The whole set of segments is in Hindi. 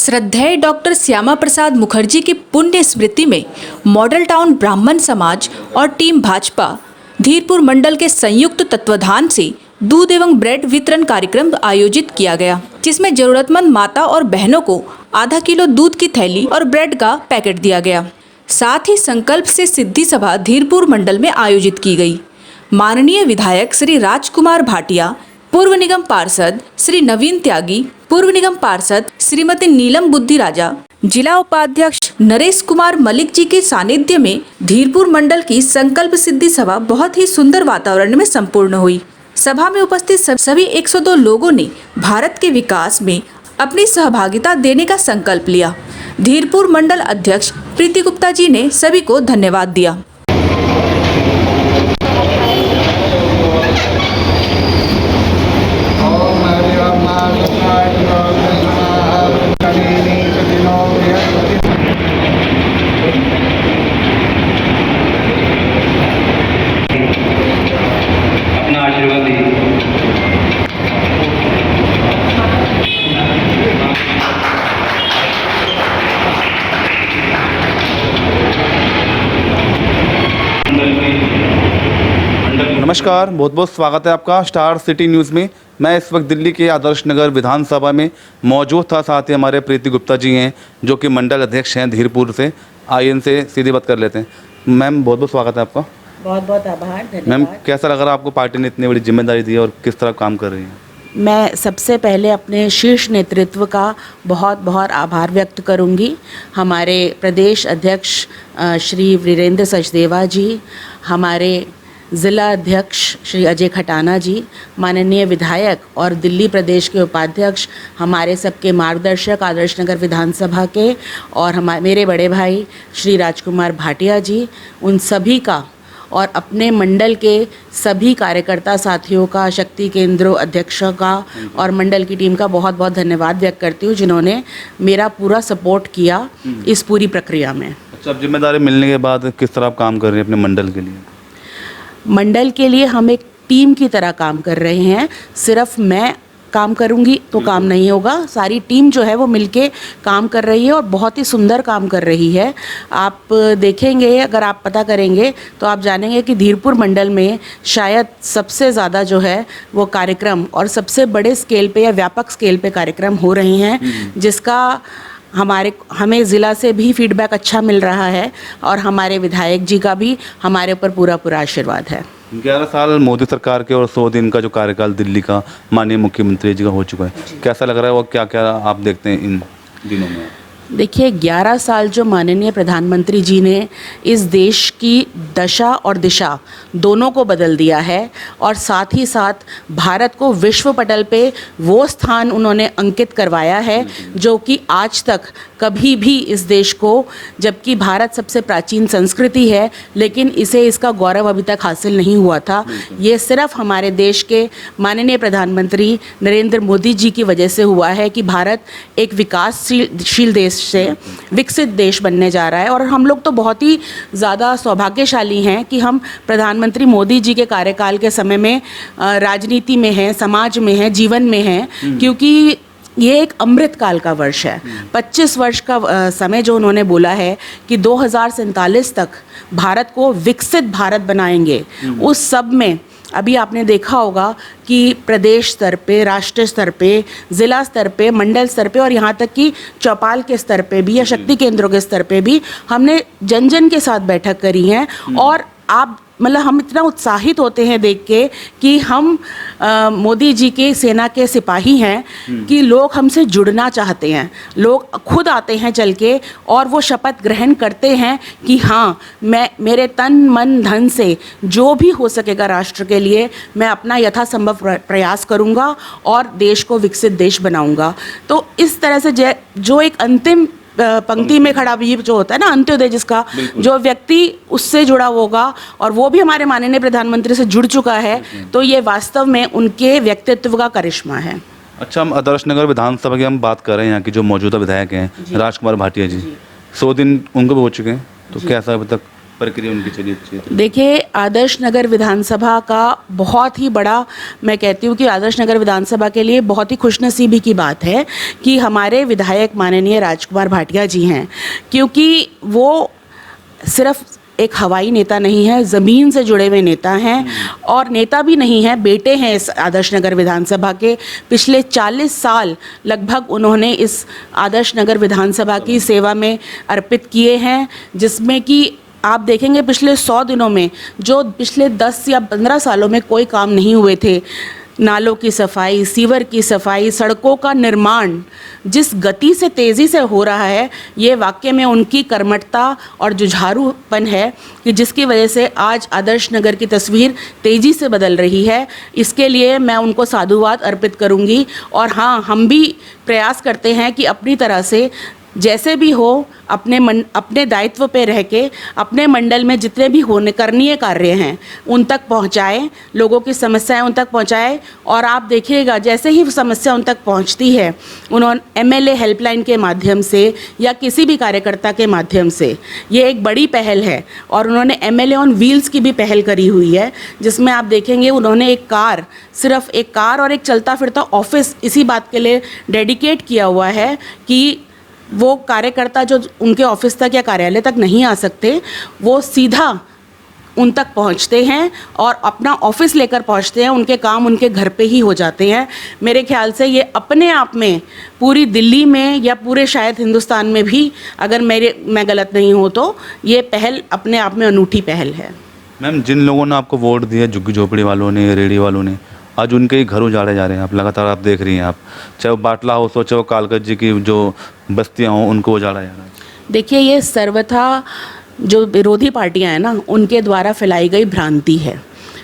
श्रद्धेय डॉक्टर श्यामा प्रसाद मुखर्जी की पुण्य स्मृति में मॉडल टाउन ब्राह्मण समाज और टीम भाजपा धीरपुर मंडल के संयुक्त तत्वाधान से दूध एवं ब्रेड वितरण कार्यक्रम आयोजित किया गया, जिसमें जरूरतमंद माता और बहनों को आधा किलो दूध की थैली और ब्रेड का पैकेट दिया गया। साथ ही संकल्प से सिद्धि सभा धीरपुर मंडल में आयोजित की गई। माननीय विधायक श्री राजकुमार भाटिया, पूर्व निगम पार्षद श्री नवीन त्यागी, पूर्व निगम पार्षद श्रीमती नीलम बुद्धि राजा, जिला उपाध्यक्ष नरेश कुमार मलिक जी के सानिध्य में धीरपुर मंडल की संकल्प सिद्धि सभा बहुत ही सुंदर वातावरण में संपूर्ण हुई। सभा में उपस्थित सभी 102 लोगों ने भारत के विकास में अपनी सहभागिता देने का संकल्प लिया। धीरपुर मंडल अध्यक्ष प्रीति गुप्ता जी ने सभी को धन्यवाद दिया। नमस्कार, बहुत बहुत स्वागत है आपका स्टार सिटी न्यूज़ में। मैं इस वक्त दिल्ली के आदर्श नगर विधानसभा में मौजूद था। साथ ही हमारे प्रीति गुप्ता जी हैं जो कि मंडल अध्यक्ष हैं धीरपुर से। आइए इनसे सीधी बात कर लेते हैं। मैम, बहुत बहुत स्वागत है आपका। बहुत बहुत आभार, धन्यवाद। मैम, कैसा लग रहा है आपको पार्टी ने इतनी बड़ी जिम्मेदारी दी है और किस तरह काम कर रही है? मैं सबसे पहले अपने शीर्ष नेतृत्व का बहुत बहुत आभार व्यक्त करूंगी। हमारे प्रदेश अध्यक्ष श्री वीरेंद्र सचदेवा जी, हमारे ज़िला अध्यक्ष श्री अजय खटाना जी, माननीय विधायक और दिल्ली प्रदेश के उपाध्यक्ष, हमारे सबके मार्गदर्शक आदर्श नगर विधानसभा के, और मेरे बड़े भाई श्री राजकुमार भाटिया जी, उन सभी का और अपने मंडल के सभी कार्यकर्ता साथियों का, शक्ति केंद्रों अध्यक्षों का और मंडल की टीम का बहुत बहुत धन्यवाद व्यक्त करती हूँ, जिन्होंने मेरा पूरा सपोर्ट किया इस पूरी प्रक्रिया में। अच्छा, अब जिम्मेदारी मिलने के बाद किस तरह आप काम कर रहे हैं अपने मंडल के लिए? मंडल के लिए हम एक टीम की तरह काम कर रहे हैं। सिर्फ मैं काम करूंगी तो काम नहीं होगा, सारी टीम जो है वो मिलके काम कर रही है और बहुत ही सुंदर काम कर रही है। आप देखेंगे, अगर आप पता करेंगे तो आप जानेंगे कि धीरपुर मंडल में शायद सबसे ज़्यादा जो है वो कार्यक्रम और सबसे बड़े स्केल पे या व्यापक स्केल पे कार्यक्रम हो रहे हैं, जिसका हमें ज़िला से भी फीडबैक अच्छा मिल रहा है और हमारे विधायक जी का भी हमारे ऊपर पूरा आशीर्वाद है। 11 साल मोदी सरकार के और 100 दिन का जो कार्यकाल दिल्ली का माननीय मुख्यमंत्री जी का हो चुका है, कैसा लग रहा है और क्या क्या आप देखते हैं इन दिनों में? देखिए, 11 साल जो माननीय प्रधानमंत्री जी ने इस देश की दशा और दिशा दोनों को बदल दिया है और साथ ही साथ भारत को विश्व पटल पे वो स्थान उन्होंने अंकित करवाया है जो कि आज तक कभी भी इस देश को, जबकि भारत सबसे प्राचीन संस्कृति है, लेकिन इसे इसका गौरव अभी तक हासिल नहीं हुआ था। ये सिर्फ हमारे देश के माननीय प्रधानमंत्री नरेंद्र मोदी जी की वजह से हुआ है कि भारत एक विकासशील देश से विकसित देश बनने जा रहा है। और हम लोग तो बहुत ही ज़्यादा सौभाग्यशाली हैं कि हम प्रधानमंत्री मोदी जी के कार्यकाल के समय में राजनीति में हैं, समाज में हैं, जीवन में हैं, क्योंकि ये एक अमृत काल का वर्ष है। 25 वर्ष का समय जो उन्होंने बोला है कि 2047 तक भारत को विकसित भारत बनाएंगे, उस सब में अभी आपने देखा होगा कि प्रदेश स्तर पे, राष्ट्रीय स्तर पे, ज़िला स्तर पे, मंडल स्तर पे और यहाँ तक कि चौपाल के स्तर पे भी या शक्ति केंद्रों के स्तर पे भी हमने जन जन के साथ बैठक करी हैं। और आप हम इतना उत्साहित होते हैं देख के कि हम मोदी जी के सेना के सिपाही हैं कि लोग हमसे जुड़ना चाहते हैं। लोग खुद आते हैं चल के और वो शपथ ग्रहण करते हैं कि हाँ, मैं मेरे तन मन धन से जो भी हो सकेगा राष्ट्र के लिए मैं अपना यथासंभव प्रयास करूँगा और देश को विकसित देश बनाऊँगा। तो इस तरह से जो एक अंतिम पंक्ति में खड़ा भी जो होता है ना, अंत्योदय, जिसका जो व्यक्ति उससे जुड़ा होगा और वो भी हमारे माननीय प्रधानमंत्री से जुड़ चुका है, तो ये वास्तव में उनके व्यक्तित्व का करिश्मा है। अच्छा, हम आदर्श नगर विधानसभा की हम बात कर रहे हैं, यहाँ की जो मौजूदा विधायक हैं राजकुमार भाटिया जी, 100 दिन उनको भी हो चुके हैं, तो कैसा अभी तक प्रक्रिया उनकी चली अच्छी है? देखिए, आदर्श नगर विधानसभा का बहुत ही बड़ा, मैं कहती हूँ कि आदर्श नगर विधानसभा के लिए बहुत ही खुशनसीबी की बात है कि हमारे विधायक माननीय राजकुमार भाटिया जी हैं, क्योंकि वो सिर्फ एक हवाई नेता नहीं है, ज़मीन से जुड़े हुए नेता हैं और नेता भी नहीं है, बेटे हैं इस आदर्श नगर विधानसभा के। पिछले 40 साल लगभग उन्होंने इस आदर्श नगर विधानसभा की सेवा में अर्पित किए हैं, जिसमें कि आप देखेंगे पिछले 100 दिनों में जो पिछले 10 या 15 सालों में कोई काम नहीं हुए थे, नालों की सफाई, सीवर की सफाई, सड़कों का निर्माण जिस गति से तेज़ी से हो रहा है, ये वाकई में उनकी कर्मठता और जुझारूपन है कि जिसकी वजह से आज आदर्श नगर की तस्वीर तेज़ी से बदल रही है। इसके लिए मैं उनको साधुवाद अर्पित करूंगी। और हाँ, हम भी प्रयास करते हैं कि अपनी तरह से जैसे भी हो अपने दायित्व पे रह के अपने मंडल में जितने भी होने करणीय कार्य हैं उन तक पहुंचाएं, लोगों की समस्याएं उन तक पहुंचाएं। और आप देखिएगा जैसे ही समस्या उन तक पहुंचती है, उन्होंने एमएलए हेल्पलाइन के माध्यम से या किसी भी कार्यकर्ता के माध्यम से, ये एक बड़ी पहल है। और उन्होंने एमएलए ऑन व्हील्स की भी पहल करी हुई है, जिसमें आप देखेंगे उन्होंने एक कार, सिर्फ एक कार और एक चलता फिरता ऑफिस इसी बात के लिए डेडिकेट किया हुआ है कि वो कार्यकर्ता जो उनके ऑफिस तक या कार्यालय तक नहीं आ सकते, वो सीधा उन तक पहुंचते हैं और अपना ऑफिस लेकर पहुंचते हैं, उनके काम उनके घर पे ही हो जाते हैं। मेरे ख्याल से ये अपने आप में पूरी दिल्ली में या पूरे शायद हिंदुस्तान में भी, अगर मैं गलत नहीं हूँ तो, ये पहल अपने आप में अनूठी पहल है। मैम, जिन लोगों ने आपको वोट दिया, झुग्गी झोपड़ी वालों ने, रेडी वालों ने, आज उनके ही घर उजाड़े जा रहे हैं। आप लगातार आप देख रही हैं, आप चाहे वो बाटला हाउस हो, चाहे वो कालकट जी की जो बस्तियां हों, उनको उजाड़ा जा रहा है। देखिए, ये सर्वथा जो विरोधी पार्टियां हैं ना, उनके द्वारा फैलाई गई भ्रांति है।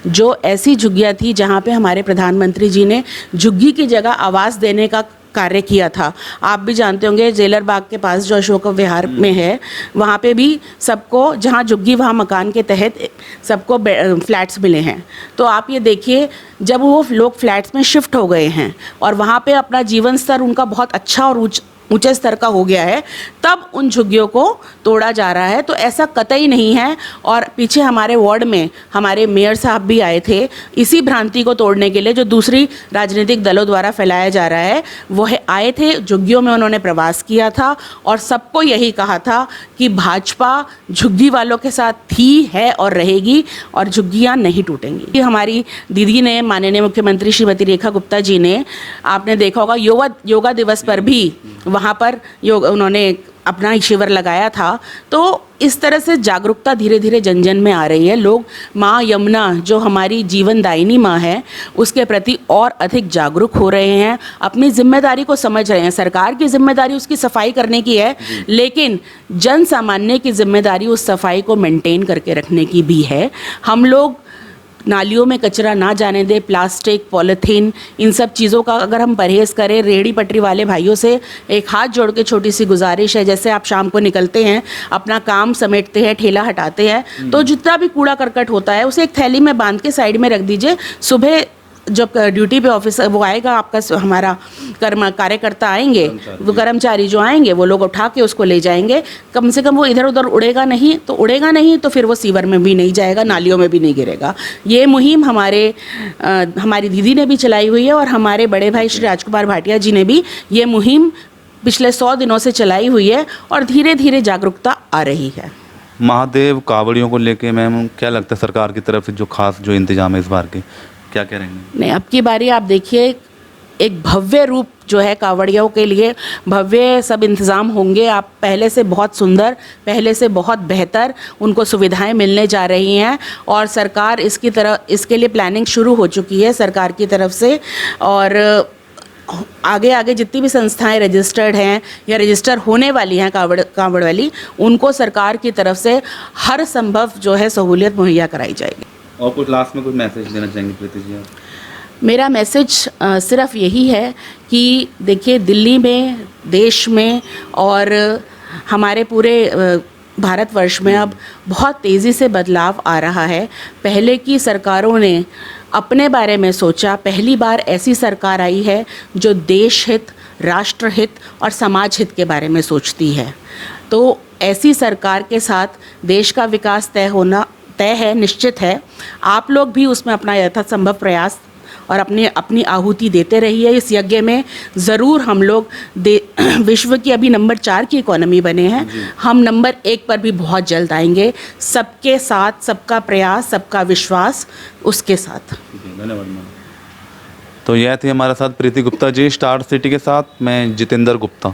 जो ऐसी झुग्गियाँ थी जहाँ पे हमारे प्रधानमंत्री जी ने झुग्गी की जगह आवास देने का कार्य किया था। आप भी जानते होंगे जेलर बाग के पास जो अशोक विहार में है, वहाँ पे भी सबको, जहाँ झुग्गी वहाँ मकान के तहत सबको फ्लैट्स मिले हैं। तो आप ये देखिए, जब वो लोग फ्लैट्स में शिफ्ट हो गए हैं और वहाँ पे अपना जीवन स्तर उनका बहुत अच्छा और ऊंचे स्तर का हो गया है, तब उन झुग्गियों को तोड़ा जा रहा है। तो ऐसा कतई नहीं है। और पीछे हमारे वार्ड में हमारे मेयर साहब भी आए थे इसी भ्रांति को तोड़ने के लिए, जो दूसरी राजनीतिक दलों द्वारा फैलाया जा रहा है। वो आए थे, झुग्गियों में उन्होंने प्रवास किया था और सबको यही कहा था कि भाजपा झुग्गी वालों के साथ थी, है और रहेगी और झुग्गियाँ नहीं टूटेंगी। हमारी दीदी ने, माननीय मुख्यमंत्री श्रीमती रेखा गुप्ता जी ने, आपने देखा होगा योगा दिवस पर भी वहाँ पर उन्होंने अपना शिविर लगाया था। तो इस तरह से जागरूकता धीरे धीरे जन जन में आ रही है। लोग माँ यमुना, जो हमारी जीवनदायिनी माँ है, उसके प्रति और अधिक जागरूक हो रहे हैं, अपनी जिम्मेदारी को समझ रहे हैं। सरकार की जिम्मेदारी उसकी सफाई करने की है, लेकिन जन सामान्य की जिम्मेदारी उस सफाई को मेंटेन करके रखने की भी है। हम लोग नालियों में कचरा ना जाने दें, प्लास्टिक, पॉलीथीन, इन सब चीज़ों का अगर हम परहेज़ करें। रेहड़ी पटरी वाले भाइयों से एक हाथ जोड़ के छोटी सी गुजारिश है, जैसे आप शाम को निकलते हैं, अपना काम समेटते हैं, ठेला हटाते हैं, तो जितना भी कूड़ा करकट होता है उसे एक थैली में बांध के साइड में रख दीजिए। सुबह जब ड्यूटी पे ऑफिस वो आएगा, आपका हमारा कार्यकर्ता आएंगे, वो कर्मचारी जो आएंगे, वो लोग उठा के उसको ले जाएंगे। कम से कम वो इधर उधर उड़ेगा नहीं, तो फिर वो सीवर में भी नहीं जाएगा, नालियों में भी नहीं गिरेगा। ये मुहिम हमारी दीदी ने भी चलाई हुई है और हमारे बड़े भाई श्री राजकुमार भाटिया जी ने भी ये मुहिम पिछले 100 दिनों से चलाई हुई है और धीरे धीरे जागरूकता आ रही है। महादेव कावड़ियों को लेके मैम क्या लगता है, सरकार की तरफ से जो खास जो इंतजाम है इस बार के, क्या कह रहे हैं? नहीं, अब की बारी आप देखिए, एक भव्य रूप जो है कावड़ियों के लिए, भव्य सब इंतज़ाम होंगे। आप पहले से बहुत सुंदर, पहले से बहुत बेहतर उनको सुविधाएं मिलने जा रही हैं और सरकार इसके लिए प्लानिंग शुरू हो चुकी है सरकार की तरफ से। और आगे आगे जितनी भी संस्थाएं रजिस्टर्ड हैं या रजिस्टर होने वाली हैं कावड़ वाली, उनको सरकार की तरफ से हर संभव जो है सहूलियत मुहैया कराई जाएगी। और कुछ लास्ट में कुछ मैसेज देना चाहेंगे प्रीति जी आप? मेरा मैसेज सिर्फ यही है कि देखिए, दिल्ली में, देश में और हमारे पूरे भारतवर्ष में अब बहुत तेज़ी से बदलाव आ रहा है। पहले की सरकारों ने अपने बारे में सोचा, पहली बार ऐसी सरकार आई है जो देश हित, राष्ट्र हित और समाज हित के बारे में सोचती है। तो ऐसी सरकार के साथ देश का विकास तय है, निश्चित है। आप लोग भी उसमें अपना यथासंभव प्रयास और अपनी आहुति देते रहिए इस यज्ञ में। ज़रूर हम लोग विश्व की अभी नंबर 4 की इकोनॉमी बने हैं, हम नंबर 1 पर भी बहुत जल्द आएंगे। सबके साथ, सबका प्रयास, सबका विश्वास, उसके साथ। धन्यवाद मैम। तो यह थी हमारे साथ प्रीति गुप्ता जी स्टार सिटी के साथ। मैं जितेंद्र गुप्ता।